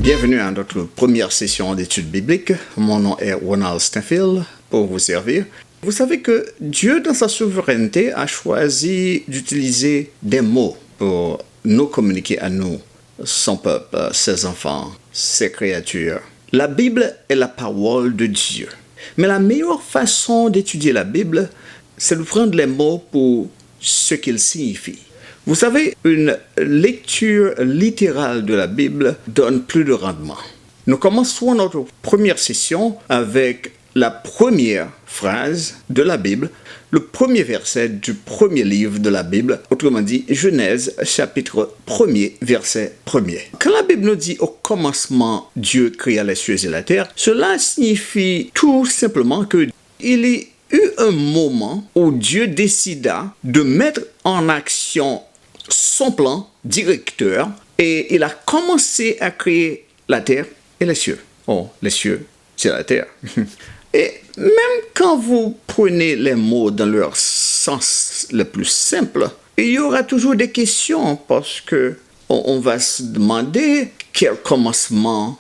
Bienvenue à notre première session d'études bibliques. Mon nom est Ronald Stenfield pour vous servir. Vous savez que Dieu, dans sa souveraineté, a choisi d'utiliser des mots pour nous communiquer à nous, son peuple, ses enfants, ses créatures. La Bible est la parole de Dieu. Mais la meilleure façon d'étudier la Bible, c'est de prendre les mots pour ce qu'ils signifient. Vous savez, une lecture littérale de la Bible donne plus de rendement. Nous commençons notre première session avec la première phrase de la Bible, le premier verset du premier livre de la Bible, autrement dit Genèse chapitre 1er, verset 1er. Quand la Bible nous dit au commencement Dieu créa les cieux et la terre, cela signifie tout simplement qu'il y eut un moment où Dieu décida de mettre en action son plan directeur et il a commencé à créer la terre et les cieux. Oh, les cieux, c'est la terre. Et même quand vous prenez les mots dans leur sens le plus simple, il y aura toujours des questions parce que on va se demander de quel commencement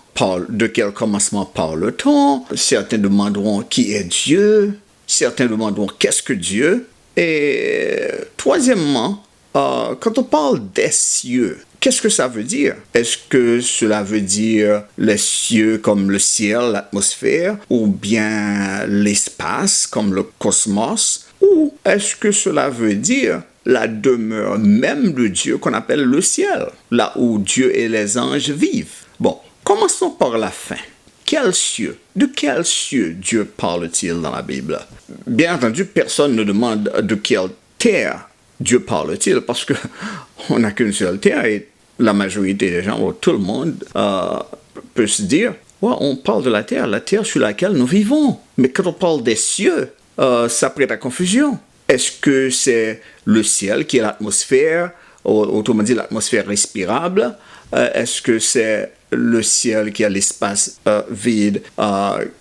parle-t-on. Certains demanderont qui est Dieu, certains demanderont qu'est-ce que Dieu. Et troisièmement, quand on parle des cieux, qu'est-ce que ça veut dire? Est-ce que cela veut dire les cieux comme le ciel, l'atmosphère, ou bien l'espace comme le cosmos? Ou est-ce que cela veut dire la demeure même de Dieu qu'on appelle le ciel, là où Dieu et les anges vivent? Bon, commençons par la fin. Quels cieux? De quels cieux Dieu parle-t-il dans la Bible? Bien entendu, personne ne demande de quelle terre Dieu parle-t-il, parce qu'on n'a qu'une seule terre et la majorité des gens, ou tout le monde, peut se dire ouais, on parle de la terre sur laquelle nous vivons. Mais quand on parle des cieux, ça prête à confusion. Est-ce que c'est le ciel qui est l'atmosphère, autrement dit l'atmosphère respirable? Est-ce que c'est le ciel qui a l'espace vide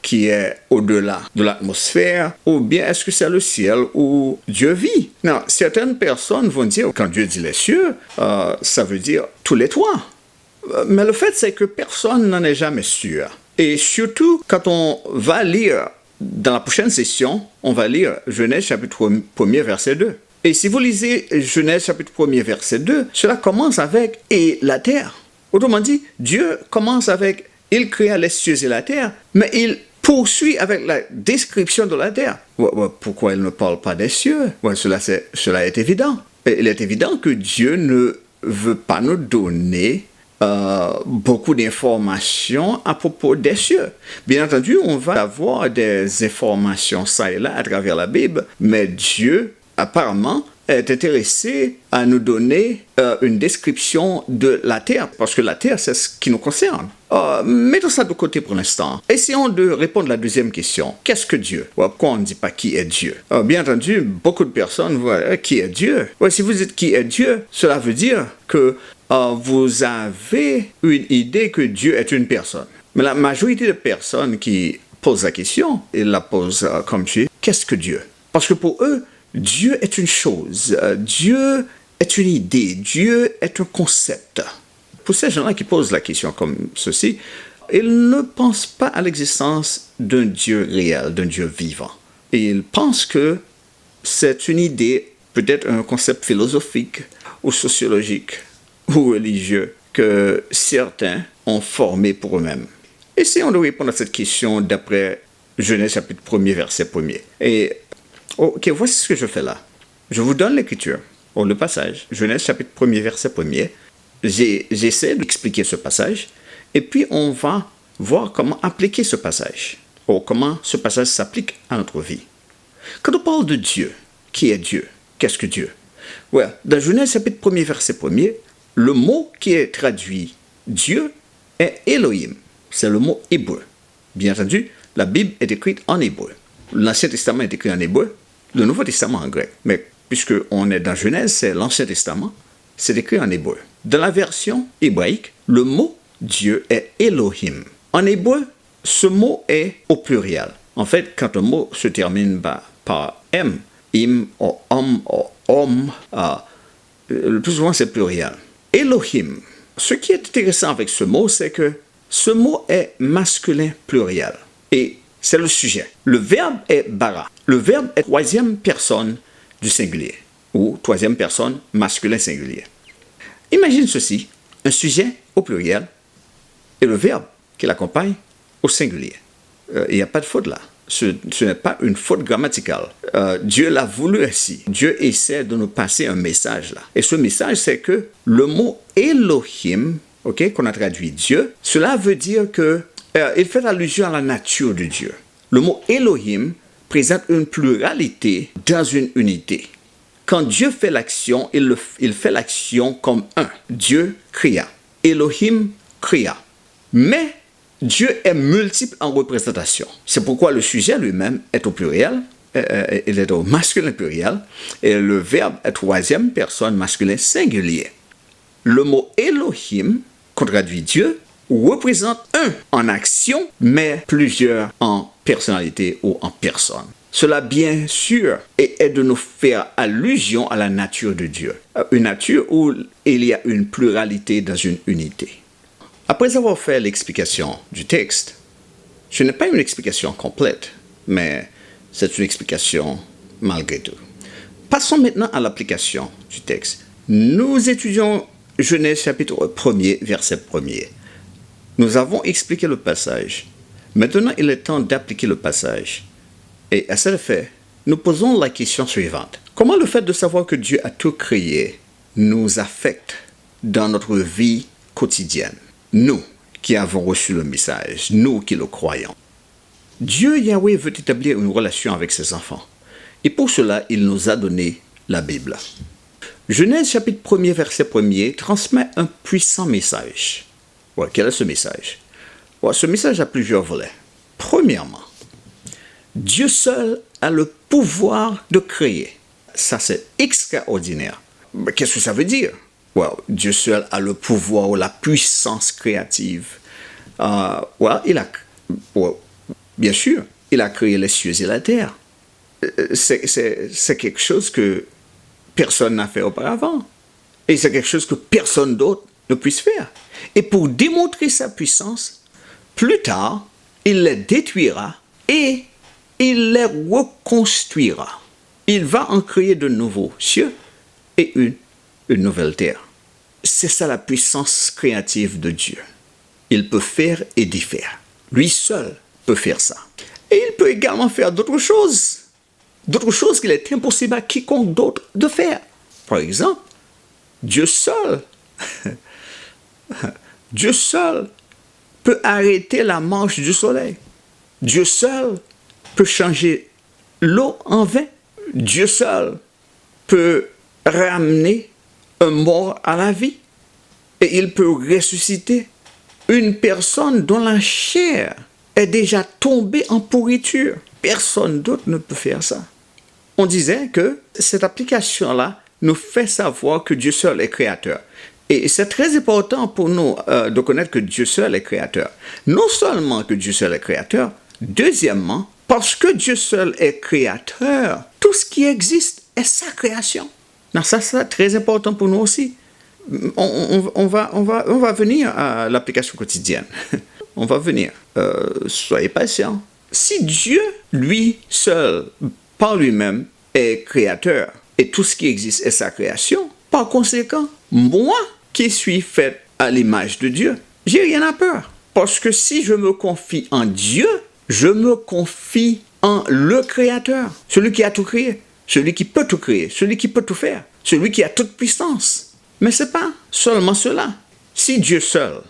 qui est au-delà de l'atmosphère? Ou bien est-ce que c'est le ciel où Dieu vit? Non, certaines personnes vont dire, quand Dieu dit les cieux, ça veut dire tous les toits. Mais le fait, c'est que personne n'en est jamais sûr. Et surtout, quand on va lire, dans la prochaine session, on va lire Genèse chapitre 1er, verset 2. Et si vous lisez Genèse chapitre 1er, verset 2, cela commence avec « et la terre ». Autrement dit, Dieu commence avec « il créa les cieux et la terre », mais il poursuit avec la description de la terre. Pourquoi il ne parle pas des cieux? Cela est évident. Il est évident que Dieu ne veut pas nous donner beaucoup d'informations à propos des cieux. Bien entendu, on va avoir des informations ça et là à travers la Bible, mais Dieu, apparemment, est intéressé à nous donner une description de la terre, parce que la terre, c'est ce qui nous concerne. Mettons ça de côté pour l'instant. Essayons de répondre à la deuxième question. Qu'est-ce que Dieu? Pourquoi on ne dit pas qui est Dieu? Bien entendu, beaucoup de personnes voient qui est Dieu. Si vous dites qui est Dieu, cela veut dire que vous avez une idée que Dieu est une personne. Mais la majorité de personnes qui posent la question, ils la posent comme suit. Qu'est-ce que Dieu? Parce que pour eux, Dieu est une chose, Dieu est une idée, Dieu est un concept. Pour ces gens-là qui posent la question comme ceci, ils ne pensent pas à l'existence d'un Dieu réel, d'un Dieu vivant. Et ils pensent que c'est une idée, peut-être un concept philosophique ou sociologique ou religieux que certains ont formé pour eux-mêmes. Essayons de répondre à cette question d'après Genèse chapitre 1er, verset 1er. Et ok, voici ce que je fais là. Je vous donne l'écriture, le passage, Genèse chapitre 1er, verset 1er. J'essaie d'expliquer ce passage, et puis on va voir comment appliquer ce passage, ou comment ce passage s'applique à notre vie. Quand on parle de Dieu, qui est Dieu? Qu'est-ce que Dieu? Dans Genèse chapitre 1er, verset 1er, le mot qui est traduit Dieu est Elohim. C'est le mot hébreu. Bien entendu, la Bible est écrite en hébreu. L'Ancien Testament est écrit en hébreu, le Nouveau Testament en grec. Mais puisqu'on est dans Genèse, c'est l'Ancien Testament, c'est écrit en hébreu. Dans la version hébraïque, le mot Dieu est Elohim. En hébreu, ce mot est au pluriel. En fait, quand un mot se termine par M, im, ou om, le plus souvent c'est pluriel. Elohim. Ce qui est intéressant avec ce mot, c'est que Ce mot est masculin pluriel. Et c'est le sujet. Le verbe est bara. Le verbe est troisième personne du singulier. Ou troisième personne masculin singulier. Imagine ceci. Un sujet au pluriel et le verbe qui l'accompagne au singulier. Il n'y a pas de faute là. Ce n'est pas une faute grammaticale. Dieu l'a voulu ainsi. Dieu essaie de nous passer un message là. Et ce message, c'est que le mot Elohim, qu'on a traduit Dieu, cela veut dire que il fait allusion à la nature de Dieu. Le mot Elohim présente une pluralité dans une unité. Quand Dieu fait l'action, il fait l'action comme un. Dieu créa. Elohim créa. Mais Dieu est multiple en représentation. C'est pourquoi le sujet lui-même est au pluriel, il est au masculin pluriel, et le verbe est troisième personne masculin singulier. Le mot Elohim, qu'on traduit Dieu, représente un en action, mais plusieurs en personnalité ou en personne. Cela, bien sûr, est de nous faire allusion à la nature de Dieu. Une nature où il y a une pluralité dans une unité. Après avoir fait l'explication du texte, ce n'est pas une explication complète, mais c'est une explication malgré tout. Passons maintenant à l'application du texte. Nous étudions Genèse chapitre 1er, verset 1er. Nous avons expliqué le passage. Maintenant, il est temps d'appliquer le passage. Et à cet effet, nous posons la question suivante. Comment le fait de savoir que Dieu a tout créé nous affecte dans notre vie quotidienne? Nous qui avons reçu le message, nous qui le croyons. Dieu Yahweh veut établir une relation avec ses enfants. Et pour cela, il nous a donné la Bible. Genèse chapitre 1er, verset 1er transmet un puissant message. Quel est ce message? Ce message a plusieurs volets. Premièrement, Dieu seul a le pouvoir de créer. Ça, c'est extraordinaire. Mais qu'est-ce que ça veut dire? Dieu seul a le pouvoir ou la puissance créative. Bien sûr, il a créé les cieux et la terre. C'est quelque chose que personne n'a fait auparavant. Et c'est quelque chose que personne d'autre ne puisse faire. Et pour démontrer sa puissance, plus tard, il les détruira et il les reconstruira. Il va en créer de nouveaux cieux et une nouvelle terre. C'est ça la puissance créative de Dieu. Il peut faire et défaire. Lui seul peut faire ça. Et il peut également faire d'autres choses. D'autres choses qu'il est impossible à quiconque d'autre de faire. Par exemple, Dieu seul peut arrêter la marche du soleil. Dieu seul peut changer l'eau en vin. Dieu seul peut ramener un mort à la vie. Et il peut ressusciter une personne dont la chair est déjà tombée en pourriture. Personne d'autre ne peut faire ça. On disait que cette application-là nous fait savoir que Dieu seul est créateur. Et c'est très important pour nous de connaître que Dieu seul est créateur. Non seulement que Dieu seul est créateur, deuxièmement, parce que Dieu seul est créateur, tout ce qui existe est sa création. Non, ça, c'est très important pour nous aussi. On va venir à l'application quotidienne. On va venir. Soyez patients. Si Dieu, lui seul, par lui-même, est créateur, et tout ce qui existe est sa création, par conséquent, moi qui suis fait à l'image de Dieu, j'ai rien à peur. Parce que si je me confie en Dieu, je me confie en le Créateur, celui qui a tout créé, celui qui peut tout créer, celui qui peut tout faire, celui qui a toute puissance. Mais ce n'est pas seulement cela. Si Dieu seul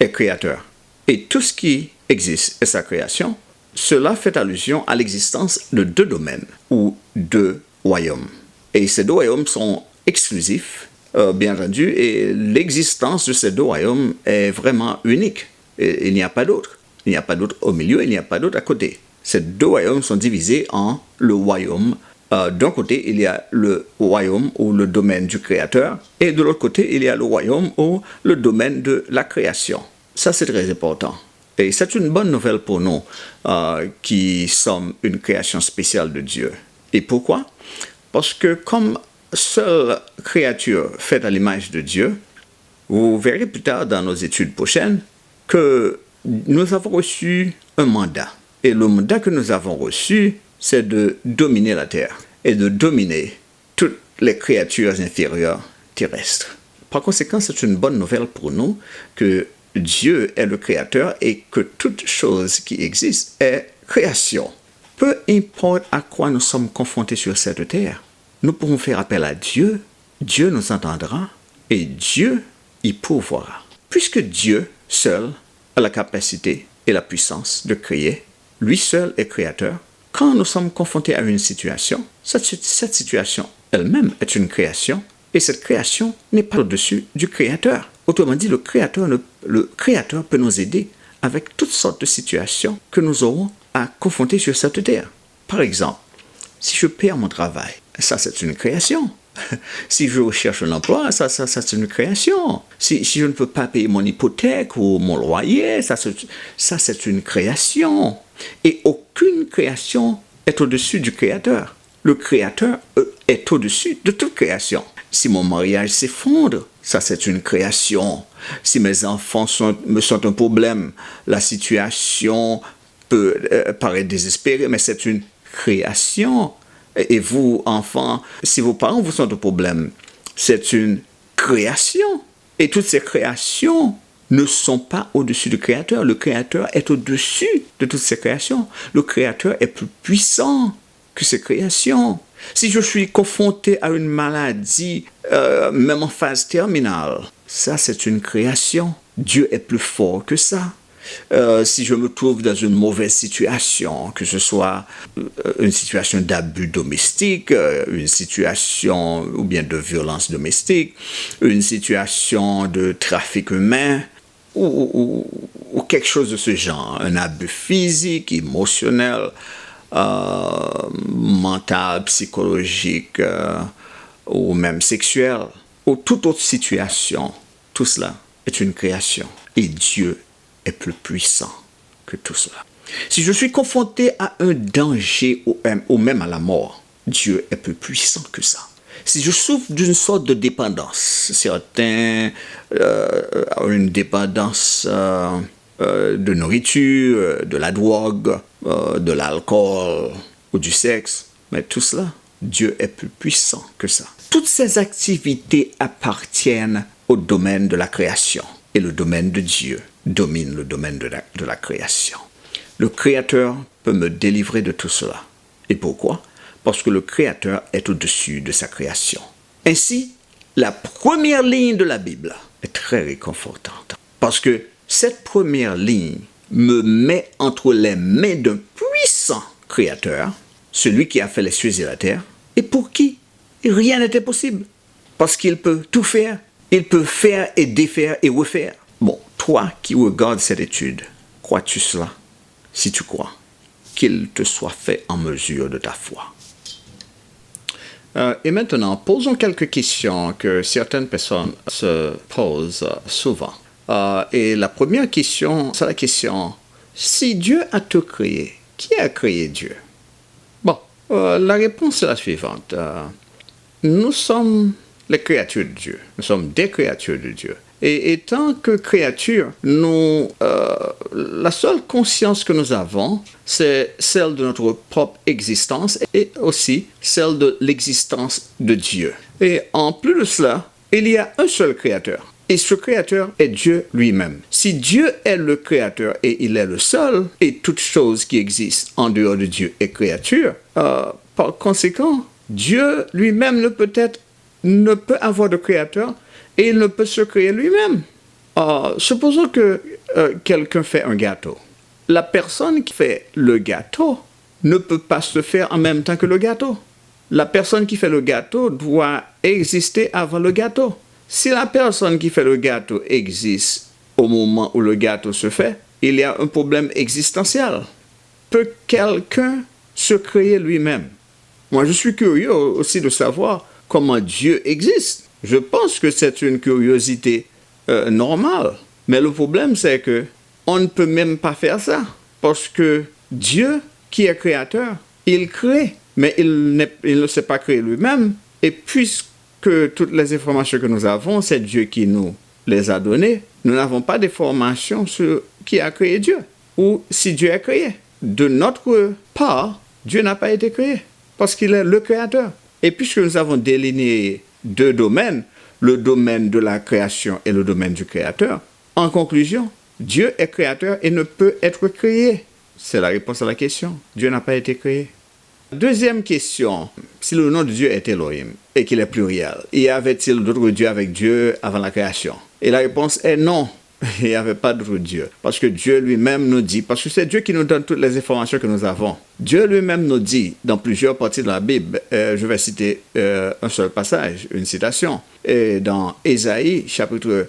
est créateur et tout ce qui existe est sa création, cela fait allusion à l'existence de deux domaines ou deux royaumes. Et ces deux royaumes sont exclusifs, bien entendu, et l'existence de ces deux royaumes est vraiment unique. Et il n'y a pas d'autre. Il n'y a pas d'autre au milieu, il n'y a pas d'autre à côté. Ces deux royaumes sont divisés en le royaume. D'un côté, il y a le royaume ou le domaine du Créateur, et de l'autre côté, il y a le royaume ou le domaine de la création. Ça, c'est très important. Et c'est une bonne nouvelle pour nous qui sommes une création spéciale de Dieu. Et pourquoi? Parce que comme seule créature faite à l'image de Dieu, vous verrez plus tard dans nos études prochaines que nous avons reçu un mandat. Et le mandat que nous avons reçu, c'est de dominer la terre et de dominer toutes les créatures inférieures terrestres. Par conséquent, c'est une bonne nouvelle pour nous que Dieu est le créateur et que toute chose qui existe est création. Peu importe à quoi nous sommes confrontés sur cette terre, nous pourrons faire appel à Dieu, Dieu nous entendra et Dieu y pourvoira. Puisque Dieu seul a la capacité et la puissance de créer, lui seul est créateur, quand nous sommes confrontés à une situation, cette situation elle-même est une création et cette création n'est pas au-dessus du créateur. Autrement dit, le créateur peut nous aider avec toutes sortes de situations que nous aurons à confronter sur cette terre. Par exemple, si je perds mon travail, ça c'est une création. Si je recherche un emploi, ça c'est une création. Si je ne peux pas payer mon hypothèque ou mon loyer, ça c'est une création. Et aucune création est au-dessus du Créateur. Le Créateur est au-dessus de toute création. Si mon mariage s'effondre, ça c'est une création. Si mes enfants me sont un problème, la situation peut paraître désespérée, mais c'est une création. Et vous, enfants, si vos parents vous sont un problème, c'est une création. Et toutes ces créations ne sont pas au-dessus du Créateur. Le Créateur est au-dessus de toutes ces créations. Le Créateur est plus puissant que ces créations. Si je suis confronté à une maladie, même en phase terminale, ça c'est une création. Dieu est plus fort que ça. Si je me trouve dans une mauvaise situation, que ce soit une situation d'abus domestique, une situation ou bien de violence domestique, une situation de trafic humain ou quelque chose de ce genre, un abus physique, émotionnel, mental, psychologique ou même sexuel, ou toute autre situation, tout cela est une création. Et Dieu est plus puissant que tout cela. Si je suis confronté à un danger ou même à la mort, Dieu est plus puissant que ça. Si je souffre d'une sorte de dépendance, certains ont une dépendance de nourriture, de la drogue, de l'alcool ou du sexe, mais tout cela, Dieu est plus puissant que ça. Toutes ces activités appartiennent au domaine de la création et le domaine de Dieu domine le domaine de la création. Le Créateur peut me délivrer de tout cela. Et pourquoi? Parce que le Créateur est au-dessus de sa création. Ainsi, la première ligne de la Bible est très réconfortante. Parce que cette première ligne me met entre les mains d'un puissant Créateur, celui qui a fait les cieux et la terre, et pour qui rien n'était possible. Parce qu'il peut tout faire. Il peut faire et défaire et refaire. Bon, toi qui regardes cette étude, crois-tu cela? Si tu crois, qu'il te soit fait en mesure de ta foi. Et maintenant, posons quelques questions que certaines personnes se posent souvent. Et la première question, c'est la question, si Dieu a tout créé, qui a créé Dieu? Bon, la réponse est la suivante. Nous sommes les créatures de Dieu. Nous sommes des créatures de Dieu. Et tant que créatures, la seule conscience que nous avons, c'est celle de notre propre existence et aussi celle de l'existence de Dieu. Et en plus de cela, il y a un seul créateur. Et ce créateur est Dieu lui-même. Si Dieu est le créateur et il est le seul, et toute chose qui existe en dehors de Dieu est créature, par conséquent, Dieu lui-même ne peut avoir de créateur et il ne peut se créer lui-même. Supposons que quelqu'un fait un gâteau. La personne qui fait le gâteau ne peut pas se faire en même temps que le gâteau. La personne qui fait le gâteau doit exister avant le gâteau. Si la personne qui fait le gâteau existe au moment où le gâteau se fait, il y a un problème existentiel. Peut quelqu'un se créer lui-même? Moi, je suis curieux aussi de savoir comment Dieu existe. Je pense que c'est une curiosité normale. Mais le problème, c'est que on ne peut même pas faire ça. Parce que Dieu, qui est créateur, il crée. Mais il ne s'est pas créé lui-même. Et puisque toutes les informations que nous avons, c'est Dieu qui nous les a donnés, nous n'avons pas d'informations sur qui a créé Dieu ou si Dieu a créé. De notre part, Dieu n'a pas été créé parce qu'il est le créateur. Et puisque nous avons déliminé deux domaines, le domaine de la création et le domaine du créateur, en conclusion, Dieu est créateur et ne peut être créé. C'est la réponse à la question. Dieu n'a pas été créé. Deuxième question, si le nom de Dieu est Elohim et qu'il est pluriel, y avait-il d'autres dieux avec Dieu avant la création? Et la réponse est non. Il n'y avait pas d'autre Dieu. Parce que Dieu lui-même nous dit, parce que c'est Dieu qui nous donne toutes les informations que nous avons. Dieu lui-même nous dit dans plusieurs parties de la Bible, je vais citer un seul passage, une citation. Et dans Ésaïe, chapitre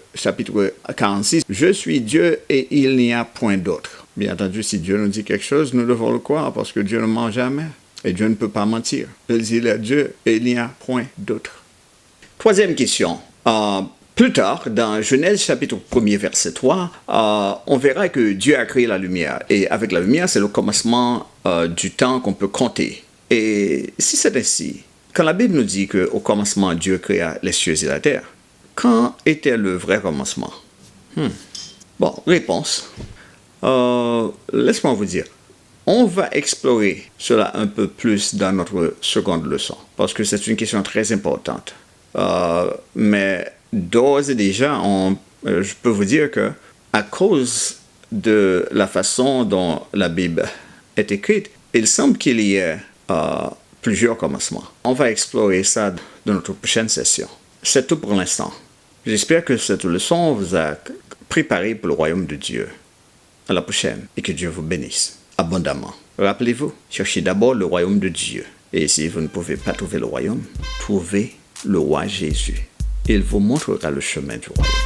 46, « Je suis Dieu et il n'y a point d'autre ». Bien entendu, si Dieu nous dit quelque chose, nous devons le croire parce que Dieu ne ment jamais. Et Dieu ne peut pas mentir. Il est Dieu et il n'y a point d'autre. Troisième question. Plus tard, dans Genèse chapitre 1er, verset 3, on verra que Dieu a créé la lumière. Et avec la lumière, c'est le commencement du temps qu'on peut compter. Et si c'est ainsi, quand la Bible nous dit qu'au commencement, Dieu créa les cieux et la terre, quand était le vrai commencement? Bon, réponse. Laisse-moi vous dire. On va explorer cela un peu plus dans notre seconde leçon, parce que c'est une question très importante. Mais d'ores et déjà, je peux vous dire que à cause de la façon dont la Bible est écrite, il semble qu'il y ait plusieurs commencements. On va explorer ça dans notre prochaine session. C'est tout pour l'instant. J'espère que cette leçon vous a préparé pour le royaume de Dieu. À la prochaine et que Dieu vous bénisse abondamment. Rappelez-vous, cherchez d'abord le royaume de Dieu. Et si vous ne pouvez pas trouver le royaume, trouvez le roi Jésus. Il vous montrera le chemin du royaume.